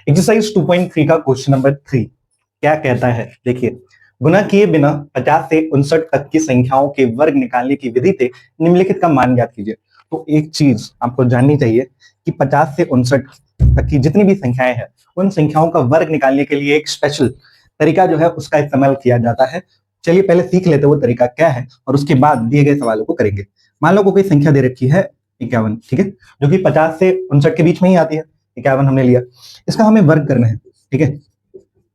Exercise 2.3 का question number 3 क्या कहता है, देखिए। गुना किए बिना 50 से 59 तक की संख्याओं के वर्ग निकालने की विधि से निम्नलिखित का मान ज्ञात कीजिए। तो एक चीज आपको जाननी चाहिए कि 50 से 59 तक की जितनी भी संख्याएं हैं उन संख्याओं का वर्ग निकालने के लिए एक स्पेशल तरीका जो है उसका इस्तेमाल किया जाता है। चलिए पहले सीख लेते हैं वो तरीका क्या है और उसके बाद दिए गए सवालों को करेंगे। मान लो कोई संख्या दे रखी है 51, ठीक है, जो कि 50 से 59 के बीच में ही आती है। 51 हमने लिया, इसका हमें वर्ग करना है, ठीक है।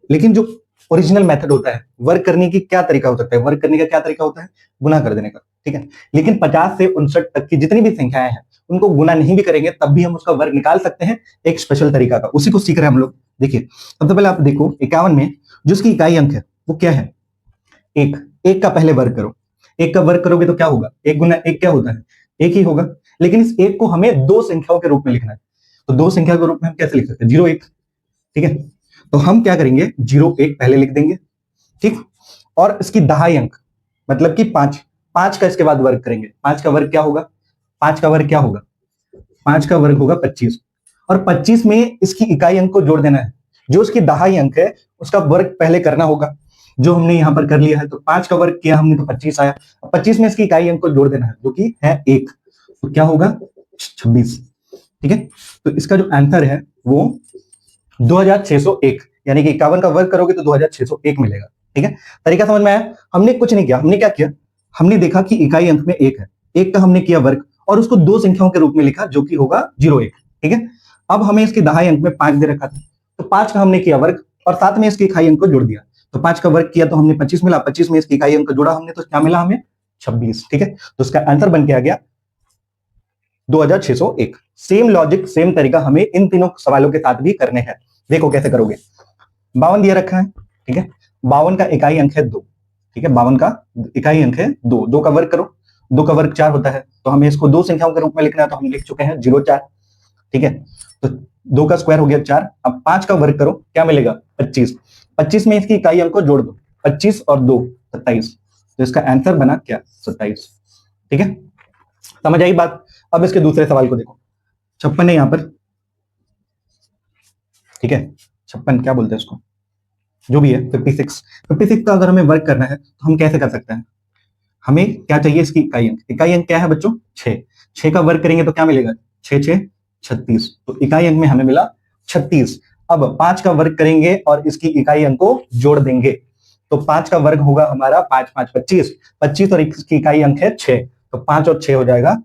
लेकिन जो ओरिजिनल मेथड होता है वर्ग करने की क्या तरीका हो सकता है, वर्ग करने का क्या तरीका होता है, गुना कर देने का, ठीक है। लेकिन 50 से 59 तक की जितनी भी संख्याएं हैं उनको गुना नहीं भी करेंगे तब भी हम उसका वर्ग निकाल सकते हैं एक स्पेशल तरीका का, उसी को सीख रहे हैं हम लोग। देखिए सबसे पहले आप देखो 51 में जो उसकी इकाई अंक है वो क्या है, एक। एक का पहले वर्ग करो, एक का वर्ग करोगे तो क्या होगा, एक गुना एक क्या होता है, एक ही होगा। लेकिन इस एक को हमें दो संख्याओं के रूप में लिखना है, तो दो संख्या के रूप में हम कैसे लिख सकते हैं, 0 1, ठीक है। तो हम क्या करेंगे, 0 1 पहले लिख देंगे, ठीक। और इसकी दहाई अंक मतलब कि 5, 5 का इसके बाद वर्ग करेंगे। 5 का वर्ग क्या होगा, 5 का वर्ग क्या होगा, 5 का वर्ग होगा 25। और 25 में इसकी इकाई अंक को जोड़ देना है, जो उसकी दहाई अंक है उसका वर्ग पहले करना होगा, जो हमने यहां पर कर लिया है। तो 5 का वर्ग किया हमने तो 25 आया, 25 में इसकी इकाई अंक को जोड़ देना है जो कि है 1, तो क्या होगा 26, ठीक है। तो इसका जो आंसर है वो 2601, यानी कि 51 का वर्ग करोगे तो 2601 मिलेगा, ठीक है। तरीका समझ में आया। हमने कुछ नहीं किया, हमने क्या किया, हमने देखा कि इकाई अंक में 1 है, 1 का हमने किया वर्ग और उसको दो संख्याओं के रूप में लिखा जो कि होगा 0 1, ठीक है। अब हमें इसकी दहाई अंक में 5 दे रखा था, तो 5 का हमने किया वर्ग और साथ में इसकी इकाई अंक को जोड़ दिया। तो 5 का वर्ग किया तो हमने 25 मिला, 25 में इसकी इकाई अंक जोड़ा हमने तो क्या मिला हमें 26, ठीक है। तो इसका आंसर बन के आ गया 2601। सेम लॉजिक सेम तरीका हमें इन तीनों सवालों के साथ भी करने हैं। देखो कैसे करोगे। 52 दिया रखा है, ठीक है। 52 का इकाई अंक है 2, ठीक है। 52 का इकाई अंक है 2, 2 का वर्ग करो, 2 का वर्ग 4 होता है, तो हमें इसको दो संख्याओं के रूप में लिखना है, तो हम लिख चुके हैं 0 4, ठीक है। तो 2 का स्क्वायर हो गया 4। अब 5 का वर्ग करो, क्या मिलेगा 25, 25 में इसकी इकाई अंक को जोड़ दो, 25 और 2 27, तो इसका आंसर बना क्या 27, ठीक है। समझ आई बात। अब इसके दूसरे सवाल को देखो, 56 है यहां पर, ठीक है। 56 क्या बोलते हैं इसको, जो भी है 56, 56 का अगर हमें वर्ग करना है तो हम कैसे कर सकते हैं, हमें क्या चाहिए इसकी इकाई अंक, इकाई अंक क्या है बच्चों 6, 6 का वर्ग करेंगे तो क्या मिलेगा 6 6 36, तो इकाई अंक में हमें मिला 36। अब 5 का वर्ग करेंगे और इसकी इकाई अंक को जोड़ देंगे, तो 5 का वर्ग होगा हमारा 5 5 25, 25 और इसकी इकाई अंक है 6, तो 5 और 6 हो जाएगा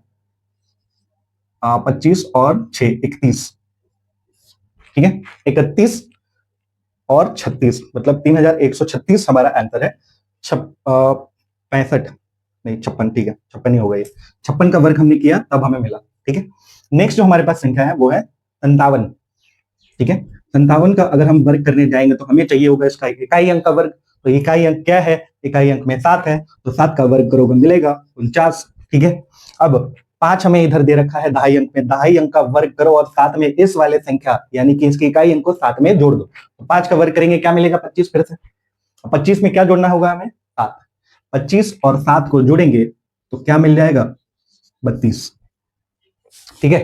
25 और 6 31, ठीक है। 31 और 36 मतलब 3136 हमारा आंसर है। 65 नहीं 56, ठीक है 56 ही होगा ये। 56 का वर्ग हमने किया तब हमें मिला, ठीक है। नेक्स्ट जो हमारे पास संख्या है वो है 57, ठीक है। 57 का अगर हम वर्ग करने जाएंगे तो हमें चाहिए होगा इसका इकाई अंक का वर्ग, तो इकाई अंक क्या है, इकाई अंक में 7 है, तो 7 का वर्ग करोगे मिलेगा 49, ठीक है। अब 5 हमें इधर दे रखा है दहाई अंक में, दहाई अंक का वर्ग करो और साथ में इस वाले संख्या यानी कि इसकी इकाई अंक को साथ में जोड़ दो, तो 5 का वर्ग करेंगे क्या मिलेगा 25, फिर से 25 में क्या जोड़ना होगा हमें 7, 25 और 7 को जोड़ेंगे तो क्या मिल जाएगा 32, ठीक है।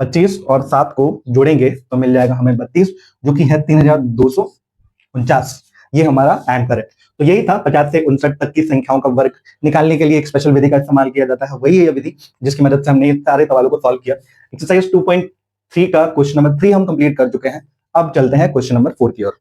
25 और 7 को जोड़ेंगे तो मिल जाएगा हमें 32, जो कि है 3249, ये हमारा आंसर है। तो यही था 50 से 59 तक की संख्याओं का वर्ग निकालने के लिए एक स्पेशल विधि का इस्तेमाल किया जाता है, वही है यह विधि जिसकी मदद से हमने सारे सवालों को सॉल्व किया। एक्सरसाइज 2.3 का क्वेश्चन नंबर 3 हम कंप्लीट कर चुके हैं। अब चलते हैं क्वेश्चन नंबर 4 की ओर।